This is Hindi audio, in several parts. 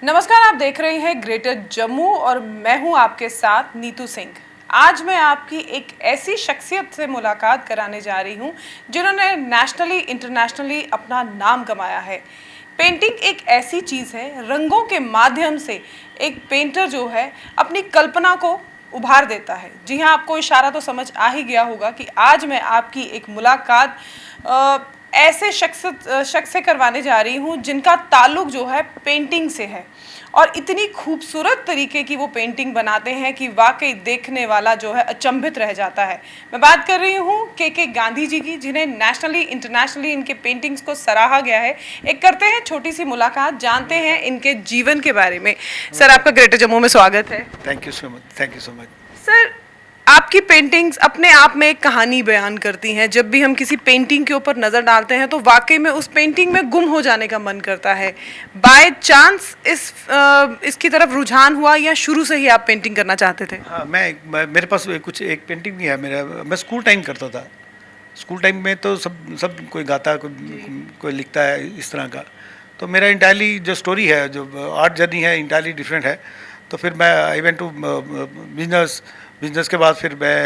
नमस्कार, आप देख रहे हैं ग्रेटर जम्मू और मैं हूं आपके साथ नीतू सिंह। आज मैं आपकी एक ऐसी शख्सियत से मुलाकात कराने जा रही हूं जिन्होंने नेशनली इंटरनेशनली अपना नाम कमाया है। पेंटिंग एक ऐसी चीज़ है, रंगों के माध्यम से एक पेंटर जो है अपनी कल्पना को उभार देता है। जी हाँ, आपको इशारा तो समझ आ ही गया होगा कि आज मैं आपकी एक मुलाकात ऐसे शख्स से करवाने जा रही हूँ जिनका ताल्लुक जो है पेंटिंग से है और इतनी खूबसूरत तरीके की वो पेंटिंग बनाते हैं कि वाकई देखने वाला जो है अचंभित रह जाता है। मैं बात कर रही हूँ के गांधी जी की, जिन्हें नेशनली इंटरनेशनली इनके पेंटिंग्स को सराहा गया है। एक करते हैं छोटी सी मुलाकात, जानते हैं इनके जीवन के बारे में। सर, आपका ग्रेटर जम्मू में स्वागत है। Thank you so much, thank you so much. Sir, आपकी पेंटिंग्स अपने आप में एक कहानी बयान करती हैं। जब भी हम किसी पेंटिंग के ऊपर नज़र डालते हैं तो वाकई में उस पेंटिंग में गुम हो जाने का मन करता है। बाय चांस इसकी तरफ रुझान हुआ या शुरू से ही आप पेंटिंग करना चाहते थे? हाँ, मेरे पास कुछ एक पेंटिंग भी है मेरा। मैं स्कूल टाइम करता था। स्कूल टाइम में तो सब कोई गाता, कोई लिखता है इस तरह का। तो मेरा इंटायरली जो स्टोरी है, जो आर्ट जर्नी है, इंटायरली डिफरेंट है। तो फिर मैं आई वेंट टू बिजनेस के बाद फिर मैं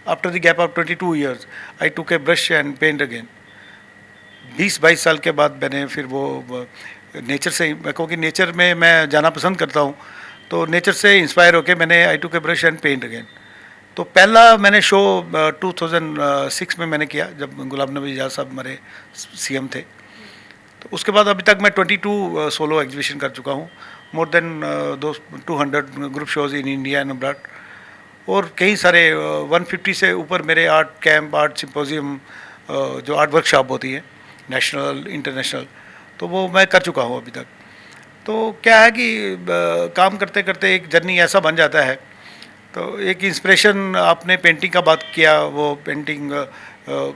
after the gap of 22 years I टूक ए ब्रश एंड पेंट अगेन। 20-22 साल के बाद मैंने फिर वो नेचर से, क्योंकि नेचर में मैं जाना पसंद करता हूँ, तो नेचर से इंस्पायर होकर मैंने आई टूक ए ब्रश एंड पेंट अगेन। तो पहला मैंने शो 2006 में मैंने किया, जब गुलाम नबी आज़ाद साहब हमारे सीएम थे। तो उसके बाद अभी तक मैं 22 सोलो एग्जीबिशन कर चुका हूँ। More than 200 group shows in India and abroad, और कई सारे 150 से ऊपर मेरे आर्ट कैंप, आर्ट सिम्पोजियम, जो आर्ट वर्कशॉप होती है नेशनल इंटरनेशनल, तो वो मैं कर चुका हूँ अभी तक। तो क्या है कि काम करते करते एक जर्नी ऐसा बन जाता है। तो एक इंस्पिरेशन, आपने पेंटिंग का बात किया, वो पेंटिंग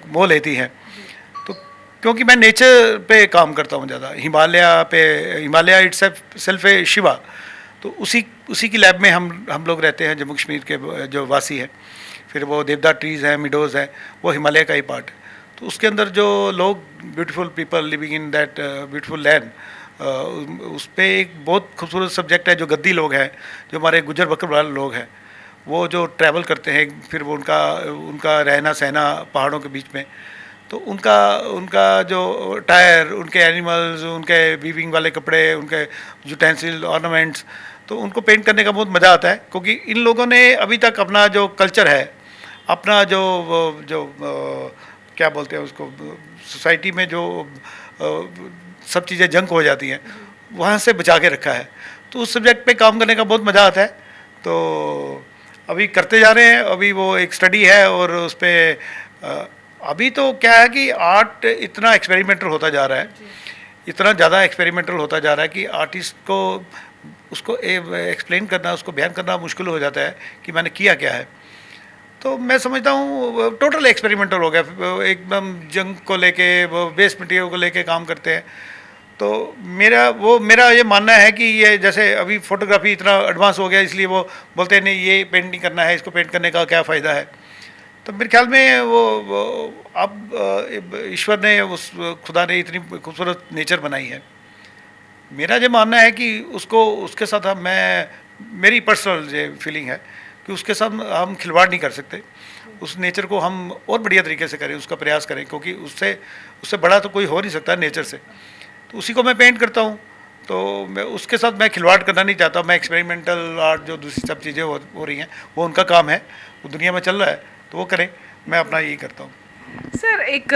मोह लेती है। तो क्योंकि मैं नेचर पे काम करता हूँ ज़्यादा, हिमालय इट्स सेल्फ ए शिवा। तो उसी की लैब में हम लोग रहते हैं, जम्मू कश्मीर के जो वासी हैं। फिर वो देवदार ट्रीज़ हैं, मिडोज़ हैं, वो हिमालय का ही पार्ट है। तो उसके अंदर जो लोग, beautiful people living in that beautiful land, उस पर एक बहुत खूबसूरत सब्जेक्ट है, जो गद्दी लोग हैं, जो हमारे गुजर बकरवाल लोग हैं। वो जो ट्रैवल करते हैं, फिर वो उनका रहना सहना पहाड़ों के बीच में, तो उनका जो टायर, उनके एनिमल्स, उनके वीविंग वाले कपड़े, उनके यूटेंसिल, ऑर्नामेंट्स, तो उनको पेंट करने का बहुत मज़ा आता है। क्योंकि इन लोगों ने अभी तक अपना जो कल्चर है, अपना जो क्या बोलते हैं उसको, सोसाइटी में जो सब चीज़ें जंक हो जाती हैं, वहाँ से बचा के रखा है। तो उस सब्जेक्ट पे काम करने का बहुत मज़ा आता है। तो अभी करते जा रहे हैं। अभी वो एक स्टडी है, और उस पर अभी तो क्या है कि आर्ट इतना एक्सपेरिमेंटल होता जा रहा है, इतना ज़्यादा एक्सपेरिमेंटल होता जा रहा है कि आर्टिस्ट को उसको एक्सप्लेन करना, उसको बयान करना मुश्किल हो जाता है कि मैंने किया क्या है। तो मैं समझता हूँ टोटल एक्सपेरिमेंटल हो गया, एकदम जंग को लेके, वेस्ट मटेरियल को लेके काम करते हैं। तो मेरा ये मानना है कि ये जैसे अभी फोटोग्राफी इतना एडवांस हो गया, इसलिए वो बोलते हैं नहीं, ये पेंट नहीं करना है, इसको पेंट करने का क्या फ़ायदा है। तो मेरे ख्याल में वो अब ईश्वर ने, उस खुदा ने इतनी खूबसूरत नेचर बनाई है। मेरा ये मानना है कि उसके साथ मेरी पर्सनल ये फीलिंग है कि उसके साथ हम खिलवाड़ नहीं कर सकते। उस नेचर को हम और बढ़िया तरीके से करें, उसका प्रयास करें, क्योंकि उससे बड़ा तो कोई हो नहीं सकता नेचर से। तो उसी को मैं पेंट करता हूँ। तो उसके साथ मैं खिलवाड़ करना नहीं चाहता। मैं एक्सपेरिमेंटल आर्ट, जो दूसरी सब चीज़ें हो रही हैं, वो उनका काम है, वो दुनिया में चल रहा है, तो वो करें। मैं अपना यही करता हूँ। सर, एक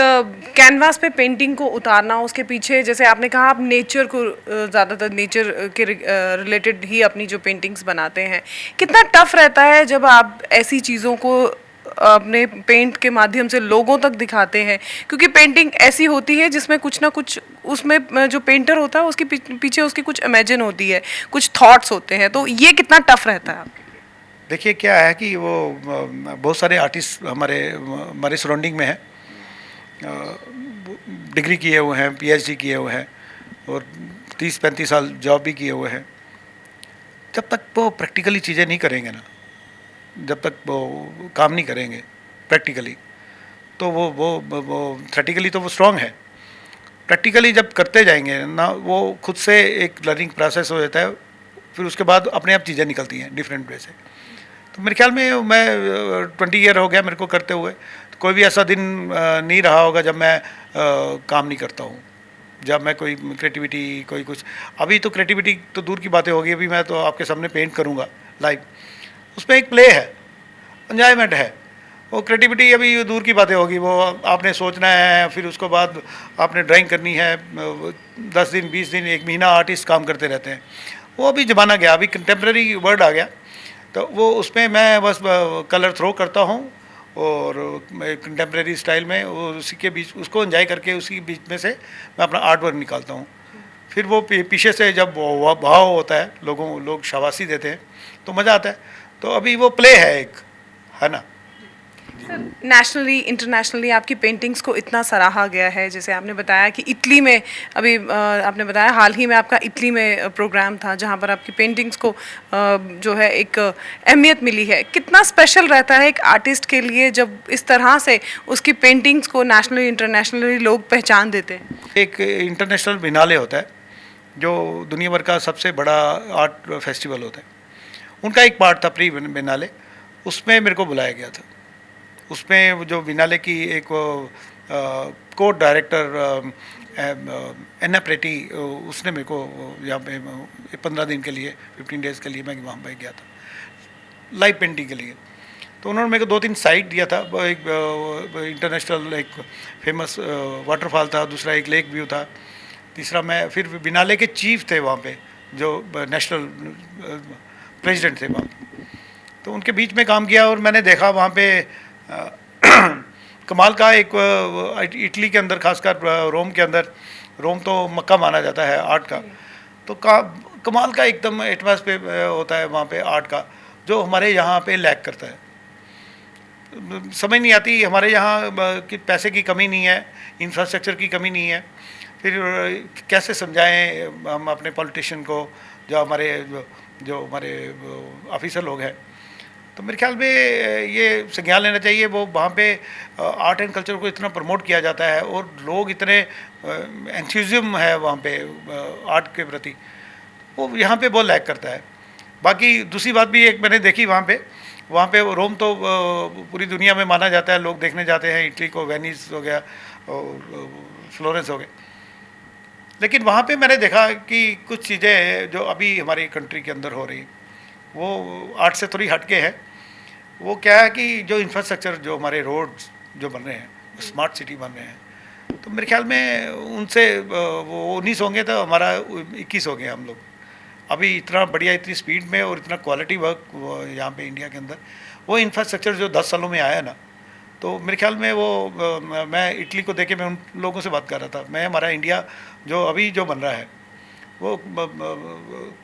कैनवास पे पेंटिंग को उतारना, उसके पीछे जैसे आपने कहा, आप नेचर को ज़्यादातर नेचर के रिलेटेड ही अपनी जो पेंटिंग्स बनाते हैं, कितना टफ रहता है जब आप ऐसी चीज़ों को अपने पेंट के माध्यम से लोगों तक दिखाते हैं? क्योंकि पेंटिंग ऐसी होती है जिसमें कुछ ना कुछ, उसमें जो पेंटर होता है उसके पीछे उसकी कुछ इमेजिन होती है, कुछ थॉट्स होते हैं, तो ये कितना टफ रहता है आपके लिए? देखिए, क्या है कि वो बहुत सारे आर्टिस्ट हमारे सराउंडिंग में हैं, डिग्री किए हुए हैं, पीएचडी किए हुए हैं, और 30-35 साल जॉब भी किए हुए हैं। जब तक वो प्रैक्टिकली चीज़ें नहीं करेंगे ना, जब तक वो काम नहीं करेंगे प्रैक्टिकली, तो वो थ्योरेटिकली तो वो स्ट्रांग है, प्रैक्टिकली जब करते जाएंगे ना, वो खुद से एक लर्निंग प्रोसेस हो जाता है, फिर उसके बाद अपने आप चीज़ें निकलती हैं डिफरेंट वे से। तो मेरे ख्याल में मैं 20 ईयर हो गया मेरे को करते हुए, तो कोई भी ऐसा दिन नहीं रहा होगा जब मैं काम नहीं करता हूँ, जब मैं कोई क्रिएटिविटी कोई कुछ। अभी तो क्रिएटिविटी तो दूर की बातें होगी, अभी मैं तो आपके सामने पेंट करूँगा लाइव, उसमें एक प्ले है, एंजॉयमेंट है। वो क्रिएटिविटी अभी दूर की बातें होगी, वो आपने सोचना है, फिर उसके बाद आपने ड्राइंग करनी है। 10 दिन 20 दिन 1 महीना आर्टिस्ट काम करते रहते हैं। वो अभी ज़माना गया, अभी कंटेम्प्रेरी वर्ड आ गया, तो वो उसमें मैं बस कलर थ्रो करता हूँ और कंटेम्प्रेरी स्टाइल में उसी के बीच उसको एंजॉय करके उसी बीच में से मैं अपना आर्ट वर्क निकालता हूँ। फिर वो पीछे से जब भाव होता है, लोग शाबाशी देते हैं तो मज़ा आता है। तो अभी वो प्ले है एक, है ना। सर, नेशनली इंटरनेशनली आपकी पेंटिंग्स को इतना सराहा गया है, जैसे आपने बताया कि इटली में अभी आपने बताया हाल ही में आपका इटली में प्रोग्राम था जहां पर आपकी पेंटिंग्स को जो है एक अहमियत मिली है। कितना स्पेशल रहता है एक आर्टिस्ट के लिए जब इस तरह से उसकी पेंटिंग्स को नेशनली इंटरनेशनली लोग पहचान देते हैं। एक इंटरनेशनल बिनाले होता है जो दुनिया भर का सबसे बड़ा आर्ट फेस्टिवल होता है, उनका एक पार्ट था प्री बिनाले, उसमें मेरे को बुलाया गया था। उसमें जो बिनाले की एक को डायरेक्टर एन्ना प्रेटी, उसने मेरे को यहाँ पे 15 दिन के लिए 15 डेज़ के लिए मैं वहाँ पे गया था लाइव पेंटिंग के लिए। तो उन्होंने मेरे को 2-3 साइट दिया था, एक इंटरनेशनल एक फेमस वाटरफॉल था, दूसरा एक लेक व्यू था, तीसरा मैं फिर बिनाले के चीफ थे वहाँ पे जो नेशनल प्रेसिडेंट थे वहाँ पे, तो उनके बीच में काम किया। और मैंने देखा वहाँ पे कमाल का एक इटली के अंदर, खासकर रोम के अंदर, रोम तो मक्का माना जाता है आर्ट का, तो कमाल का एकदम एटमॉस्फेयर होता है वहाँ पे आर्ट का, जो हमारे यहाँ पे लैक करता है। समझ नहीं आती, हमारे यहाँ कि पैसे की कमी नहीं है, इंफ्रास्ट्रक्चर की कमी नहीं है, फिर कैसे समझाएं हम अपने पॉलिटिशियन को, जो हमारे ऑफिसर लोग हैं। तो मेरे ख्याल में ये संज्ञान लेना चाहिए, वो वहाँ पे आर्ट एंड कल्चर को इतना प्रमोट किया जाता है और लोग इतने एंथुजिज्म है वहाँ पे आर्ट के प्रति, वो यहाँ पे बहुत लैक करता है। बाकी दूसरी बात भी एक मैंने देखी वहाँ पे रोम तो पूरी दुनिया में माना जाता है, लोग देखने जाते हैं, इटली को वेनिस हो गया और फ्लोरेंस हो गए, लेकिन वहाँ पे मैंने देखा कि कुछ चीज़ें जो अभी हमारी कंट्री के अंदर हो रही वो आर्ट से थोड़ी हटके है। वो क्या है कि जो इंफ्रास्ट्रक्चर, जो हमारे रोड्स जो बन रहे हैं, स्मार्ट सिटी बन रहे हैं, तो मेरे ख्याल में उनसे वो 19 होंगे तो हमारा 21 हो गए हम लोग। अभी इतना बढ़िया, इतनी स्पीड में और इतना क्वालिटी वर्क यहाँ पे इंडिया के अंदर, वो इंफ्रास्ट्रक्चर जो 10 सालों में आया ना, तो मेरे ख्याल में वो मैं इटली को देख के मैं उन लोगों से बात कर रहा था, मैं हमारा इंडिया जो अभी जो बन रहा है वो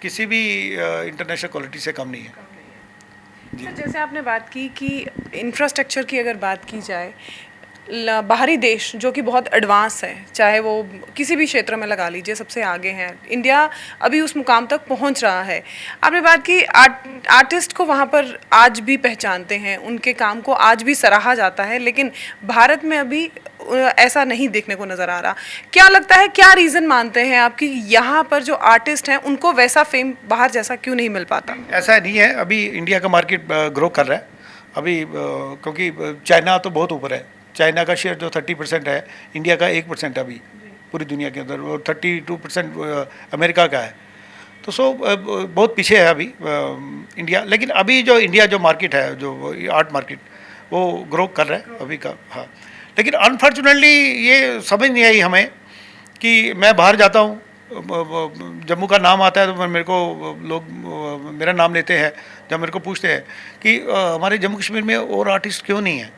किसी भी इंटरनेशनल क्वालिटी से कम नहीं है। सर, जैसे आपने बात की कि इंफ्रास्ट्रक्चर की अगर बात की जाए, बाहरी देश जो कि बहुत एडवांस है, चाहे वो किसी भी क्षेत्र में लगा लीजिए सबसे आगे हैं, इंडिया अभी उस मुकाम तक पहुंच रहा है। आपने बात की आर्टिस्ट को वहां पर आज भी पहचानते हैं, उनके काम को आज भी सराहा जाता है, लेकिन भारत में अभी ऐसा नहीं देखने को नज़र आ रहा। क्या लगता है, क्या रीज़न मानते हैं आप कि यहाँ पर जो आर्टिस्ट हैं उनको वैसा फेम बाहर जैसा क्यों नहीं मिल पाता? ऐसा नहीं है, अभी इंडिया का मार्केट ग्रो कर रहा है अभी, क्योंकि चाइना तो बहुत ऊपर है। चाइना का शेयर जो 30% है, इंडिया का 1% अभी पूरी दुनिया के अंदर, और 32% अमेरिका का है। तो बहुत पीछे है अभी इंडिया। लेकिन अभी जो इंडिया जो मार्केट है, जो आर्ट मार्केट, वो ग्रो कर रहा है अभी का। हाँ, लेकिन अनफॉर्चुनेटली ये समझ नहीं आई हमें कि मैं बाहर जाता हूँ, जम्मू का नाम आता है तो मेरे को लोग मेरा नाम लेते हैं, जब मेरे को पूछते हैं कि हमारे जम्मू कश्मीर में और आर्टिस्ट क्यों नहीं है।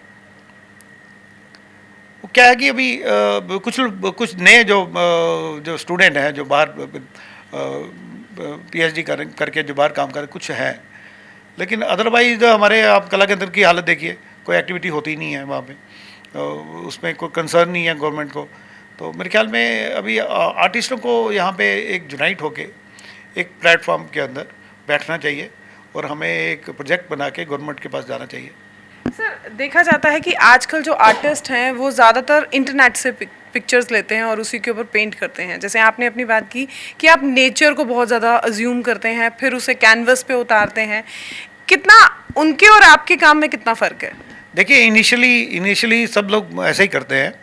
वो क्या है कि अभी कुछ नए जो स्टूडेंट हैं, जो बाहर PhD करके जो बाहर काम कर कुछ हैं, लेकिन अदरवाइज हमारे आप कला केंद्र की हालत देखिए, कोई एक्टिविटी होती नहीं है वहाँ पे, उसमें कोई कंसर्न नहीं है गवर्नमेंट को। तो मेरे ख्याल में अभी आर्टिस्टों को यहाँ पे एक यूनाइट होके एक प्लेटफॉर्म के अंदर बैठना चाहिए और हमें एक प्रोजेक्ट बना के गवर्नमेंट के पास जाना चाहिए। सर, देखा जाता है कि आजकल जो आर्टिस्ट हैं वो ज़्यादातर इंटरनेट से पिक्चर्स लेते हैं और उसी के ऊपर पेंट करते हैं। जैसे आपने अपनी बात की कि आप नेचर को बहुत ज़्यादा अज्यूम करते हैं, फिर उसे कैनवस पे उतारते हैं, कितना उनके और आपके काम में कितना फ़र्क है? देखिए, इनिशियली सब लोग ऐसे ही करते हैं,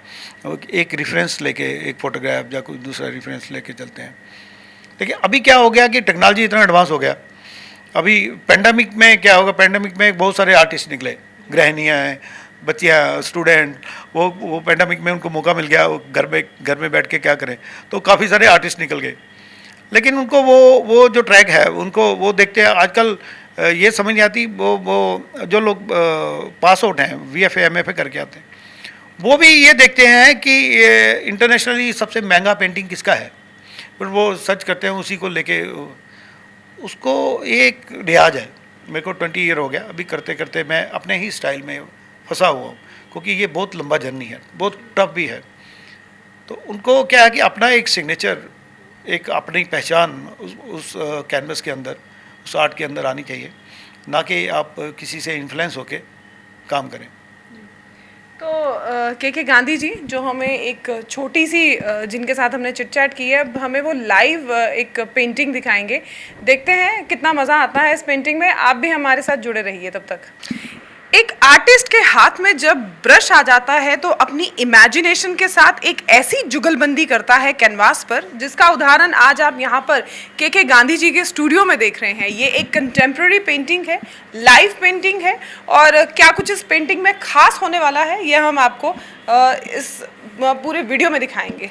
एक रेफरेंस लेके, एक फ़ोटोग्राफ या कोई दूसरा रेफरेंस लेके चलते हैं। देखिए अभी क्या हो गया कि टेक्नोलॉजी इतना एडवांस हो गया। अभी पेंडेमिक में क्या होगा, पेंडेमिक में बहुत सारे आर्टिस्ट निकले, गृहिणियाँ हैं, बच्चियाँ, स्टूडेंट, वो पेंडेमिक में उनको मौका मिल गया, वो घर में बैठ के क्या करें, तो काफ़ी सारे आर्टिस्ट निकल गए। लेकिन उनको वो जो ट्रैक है उनको वो देखते हैं। आजकल ये समझ नहीं आती, वो जो लोग पास आउट हैं, VFA MFA करके आते हैं, वो भी ये देखते हैं कि इंटरनेशनली सबसे महंगा पेंटिंग किसका है, फिर वो सर्च करते हैं उसी को लेके। उसको एक रियाज है। मेरे को 20 ईयर हो गया अभी करते करते, मैं अपने ही स्टाइल में फंसा हुआ हूँ, क्योंकि ये बहुत लंबा जर्नी है, बहुत टफ भी है। तो उनको क्या है कि अपना एक सिग्नेचर, एक अपनी पहचान उस कैनवस के अंदर, उस आर्ट के अंदर आनी चाहिए, ना कि आप किसी से इन्फ्लुएंस होके काम करें। तो के गांधी जी, जो हमें एक छोटी सी जिनके साथ हमने चिट चैट की है, अब हमें वो लाइव एक पेंटिंग दिखाएंगे। देखते हैं कितना मज़ा आता है इस पेंटिंग में। आप भी हमारे साथ जुड़े रहिए तब तक। एक आर्टिस्ट के हाथ में जब ब्रश आ जाता है तो अपनी इमेजिनेशन के साथ एक ऐसी जुगलबंदी करता है कैनवास पर, जिसका उदाहरण आज आप यहाँ पर के गांधी जी के स्टूडियो में देख रहे हैं। ये एक कंटेम्प्रेरी पेंटिंग है, लाइव पेंटिंग है, और क्या कुछ इस पेंटिंग में खास होने वाला है ये हम आपको इस पूरे वीडियो में दिखाएंगे।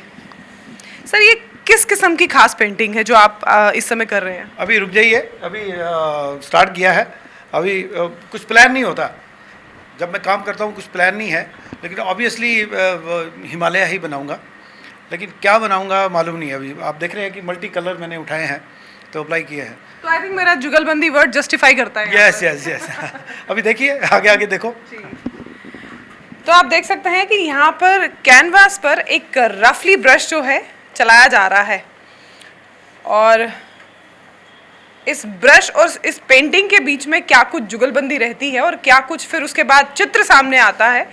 सर, ये किस किस्म की खास पेंटिंग है जो आप इस समय कर रहे हैं? अभी रुक जाइए, अभी स्टार्ट किया है। अभी कुछ प्लान नहीं होता जब मैं काम करता हूँ, कुछ प्लान नहीं है, लेकिन ऑब्वियसली हिमालय ही बनाऊँगा, लेकिन क्या बनाऊँगा मालूम नहीं है। अभी आप देख रहे हैं कि मल्टी कलर मैंने उठाए हैं, तो अप्लाई किए हैं। तो आई थिंक मेरा जुगलबंदी वर्ड जस्टिफाई करता है। यस यस यस अभी देखिए, आगे आगे देखो। तो आप देख सकते हैं कि यहाँ पर कैनवास पर एक रफली ब्रश जो है चलाया जा रहा है, और इस ब्रश और इस पेंटिंग के बीच में क्या कुछ जुगलबंदी रहती है और क्या कुछ फिर उसके बाद चित्र सामने आता है,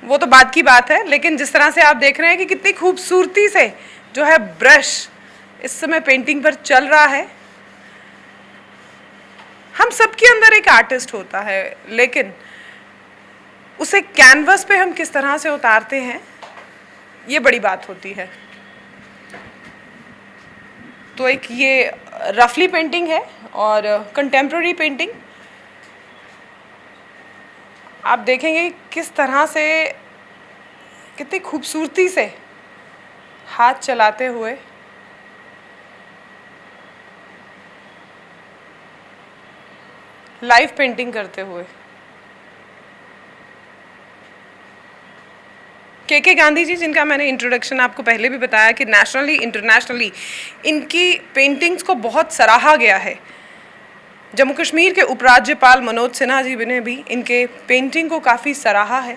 वो तो बात की बात है। लेकिन जिस तरह से आप देख रहे हैं कि कितनी खूबसूरती से जो है ब्रश इस समय पेंटिंग पर चल रहा है। हम सबके अंदर एक आर्टिस्ट होता है, लेकिन उसे कैनवस पे हम किस तरह से उतारते हैं, ये बड़ी बात होती है। तो एक ये रफली पेंटिंग है और कंटेम्प्रेरी पेंटिंग। आप देखेंगे किस तरह से, कितनी खूबसूरती से हाथ चलाते हुए लाइव पेंटिंग करते हुए के गांधी जी, जिनका मैंने इंट्रोडक्शन आपको पहले भी बताया कि नेशनली इंटरनेशनली इनकी पेंटिंग्स को बहुत सराहा गया है। जम्मू कश्मीर के उपराज्यपाल मनोज सिन्हा जी ने भी इनके पेंटिंग को काफ़ी सराहा है।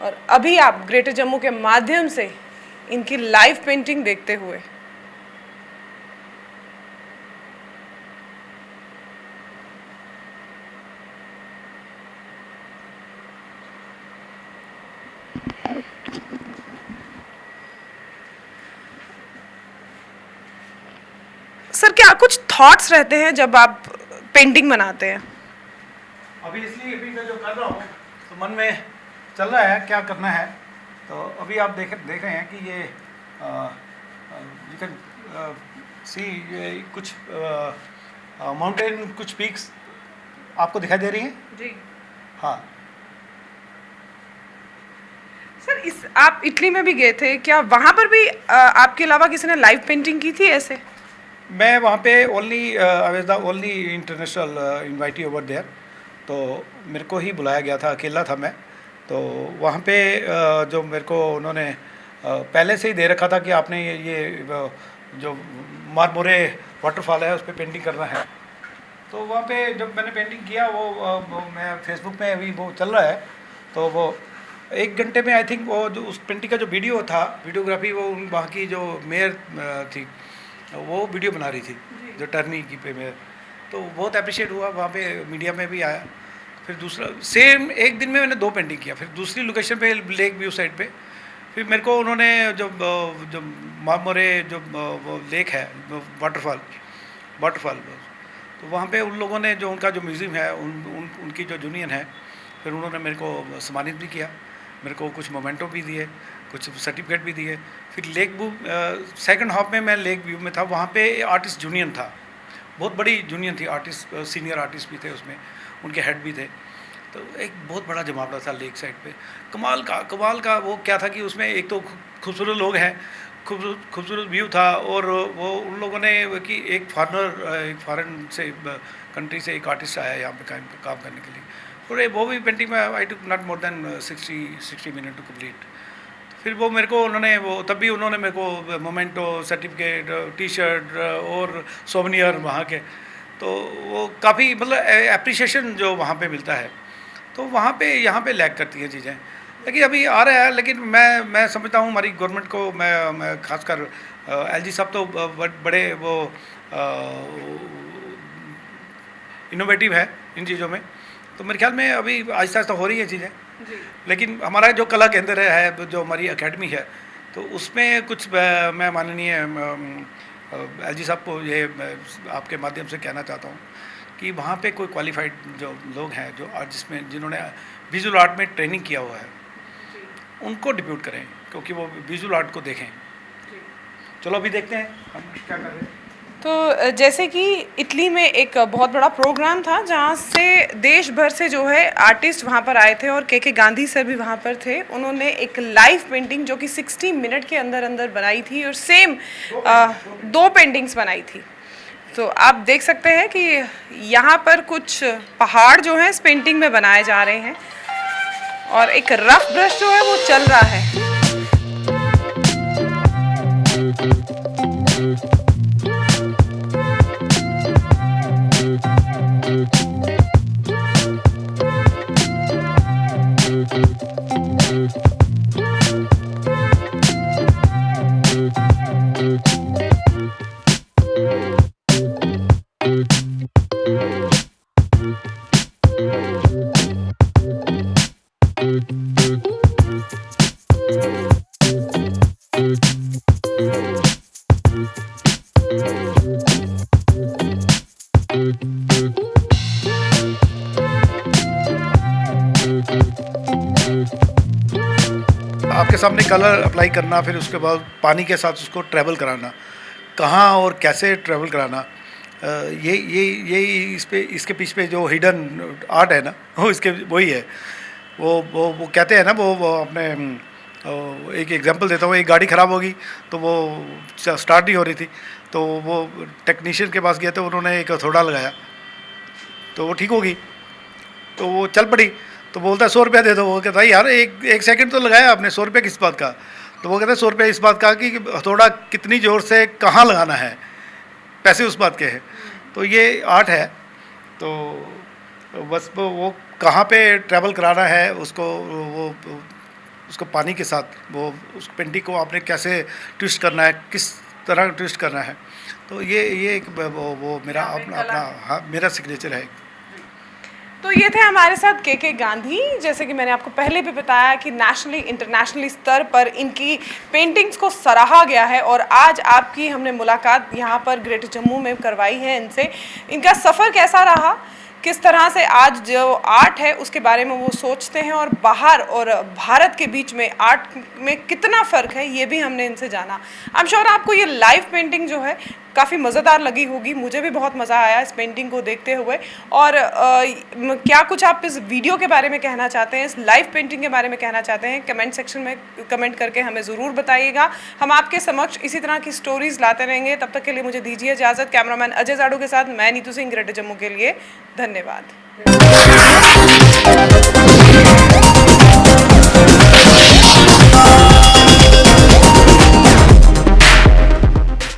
और अभी आप ग्रेटर जम्मू के माध्यम से इनकी लाइव पेंटिंग देखते हुए सर, क्या कुछ थॉट्स रहते हैं जब आप पेंटिंग बनाते हैं? अभी इसलिए अभी मैं जो कर रहा हूँ तो मन में चल रहा है क्या करना है। तो अभी आप देख रहे हैं कि ये यू कैन सी कुछ माउंटेन, कुछ पीक्स आपको दिखाई दे रही हैं जी। हाँ। सर, आप इटली में भी गए थे, क्या वहाँ पर भी आपके अलावा किसी ने लाइव पेंटिंग की थी ऐसे? मैं वहाँ पे only I was the only international invitee over there. तो मेरे को ही बुलाया गया था, अकेला था मैं। तो वहाँ पे जो मेरे को उन्होंने पहले से ही दे रखा था कि आपने ये जो मारमोरे वाटरफॉल है उस पर पेंटिंग करना है। तो वहाँ पे जब मैंने पेंटिंग किया वो मैं फेसबुक में अभी वो चल रहा है, तो वो 1 घंटे में आई थिंक वो जो उस पेंटिंग का जो वीडियो था, वीडियोग्राफी, वो वहाँ की जो मेयर थी वो वीडियो बना रही थी, जो टर्नी की पे मेयर। तो बहुत अप्रिशिएट हुआ, वहाँ पे मीडिया में भी आया। फिर दूसरा सेम एक दिन में मैंने 2 पेंटिंग किया। फिर दूसरी लोकेशन पे लेक व्यू साइड पे फिर मेरे को उन्होंने जो मामोरे जो वो लेक है वाटरफॉल तो वहाँ पे उन लोगों ने जो उनका जो म्यूज़ियम है उनकी जो यूनियन है, फिर उन्होंने मेरे को सम्मानित भी किया, मेरे को कुछ मोमेंटो भी दिए, कुछ सर्टिफिकेट भी दिए। फिर लेक व्यू सेकंड हाफ में मैं लेक व्यू में था, वहाँ पे आर्टिस्ट यूनियन था, बहुत बड़ी यूनियन थी, आर्टिस्ट सीनियर आर्टिस्ट भी थे उसमें, उनके हेड भी थे। तो एक बहुत बड़ा जमावड़ा था लेक साइड पे, कमाल का वो क्या था कि उसमें एक तो खूबसूरत लोग हैं, खूबसूरत व्यू था, और वो उन लोगों ने कि एक फॉरेन से कंट्री से एक आर्टिस्ट आया यहाँ पे काम करने के लिए, और वो भी पेंटिंग में I took not more than 60 minute to complete. फिर वो मेरे को उन्होंने तब भी उन्होंने मेरे को मोमेंटो, सर्टिफिकेट, टी शर्ट और सोवनियर वहाँ के, तो वो काफ़ी मतलब एप्रिसिएशन जो वहाँ पे मिलता है, तो वहाँ पे यहाँ पे लैग करती हैं चीज़ें। लेकिन अभी आ रहा है, लेकिन मैं समझता हूँ हमारी गवर्नमेंट को, मैं खासकर एलजी साहब तो बड़े वो इनोवेटिव है इन चीज़ों में, तो मेरे ख्याल में अभी आहिस्ता आहिस्ता हो रही है चीज़ें। लेकिन हमारा जो कला केंद्र है, जो हमारी एकेडमी है, तो उसमें कुछ मैं माननीय एलजी साहब को ये आपके माध्यम से कहना चाहता हूँ कि वहाँ पे कोई क्वालिफाइड जो लोग हैं जो जिन्होंने विजुअल आर्ट में ट्रेनिंग किया हुआ है, उनको डिप्यूट करें, क्योंकि वो विजुअल आर्ट को देखें। चलो अभी देखते हैं हम क्या कर रहे हैं। तो जैसे कि इटली में एक बहुत बड़ा प्रोग्राम था जहाँ से देश भर से जो है आर्टिस्ट वहाँ पर आए थे, और के गांधी सर भी वहाँ पर थे। उन्होंने एक लाइव पेंटिंग जो कि 60 मिनट के अंदर अंदर बनाई थी, और सेम 2 पेंटिंग्स बनाई थी। तो आप देख सकते हैं कि यहाँ पर कुछ पहाड़ जो हैं इस पेंटिंग में बनाए जा रहे हैं, और एक रफ ब्रश जो है वो चल रहा है। आपके सामने कलर अप्लाई करना, फिर उसके बाद पानी के साथ उसको ट्रैवल कराना, कहाँ और कैसे ट्रैवल कराना, ये इसके पीछे पे जो हिडन आर्ट है ना, वो इसके वही है। वो कहते हैं ना, वो अपने एक एग्जांपल देता हूँ, एक गाड़ी ख़राब होगी तो वो स्टार्ट नहीं हो रही थी, तो वो टेक्नीशियन के पास गया तो उन्होंने एक हथौड़ा लगाया तो वो ठीक होगी, तो वो चल पड़ी। तो बोलता है 100 रुपया दे दो। वो कहता है यार एक सेकंड तो लगाया आपने, 100 रुपये किस बात का? तो वो कहता है 100 रुपये इस बात का कि हथौड़ा कितनी ज़ोर से कहाँ लगाना है, पैसे उस बात के हैं। तो ये आर्ट है, तो बस वो कहाँ पे ट्रैवल कराना है उसको पानी के साथ, वो उस पेंटिंग को आपने कैसे ट्विस्ट करना है, किस तरह ट्विस्ट करना है, तो ये एक वो मेरा अपना मेरा सिग्नेचर है। तो ये थे हमारे साथ के गांधी। जैसे कि मैंने आपको पहले भी बताया कि नेशनली इंटरनेशनली स्तर पर इनकी पेंटिंग्स को सराहा गया है, और आज आपकी हमने मुलाकात यहाँ पर ग्रेटर जम्मू में करवाई है इनसे। इनका सफ़र कैसा रहा, किस तरह से आज जो आर्ट है उसके बारे में वो सोचते हैं, और बाहर और भारत के बीच में आर्ट में कितना फ़र्क है, ये भी हमने इनसे जाना। आई एम श्योर आपको ये लाइव पेंटिंग जो है काफ़ी मज़ेदार लगी होगी। मुझे भी बहुत मज़ा आया इस पेंटिंग को देखते हुए। और क्या कुछ आप इस वीडियो के बारे में कहना चाहते हैं, इस लाइव पेंटिंग के बारे में कहना चाहते हैं, कमेंट सेक्शन में कमेंट करके हमें ज़रूर बताइएगा। हम आपके समक्ष इसी तरह की स्टोरीज़ लाते रहेंगे। तब तक के लिए मुझे दीजिए इजाज़त। कैमरामैन अजय जाड़ू के साथ मैं नीतू सिंह, ग्रेटर जम्मू के लिए। धन्यवाद।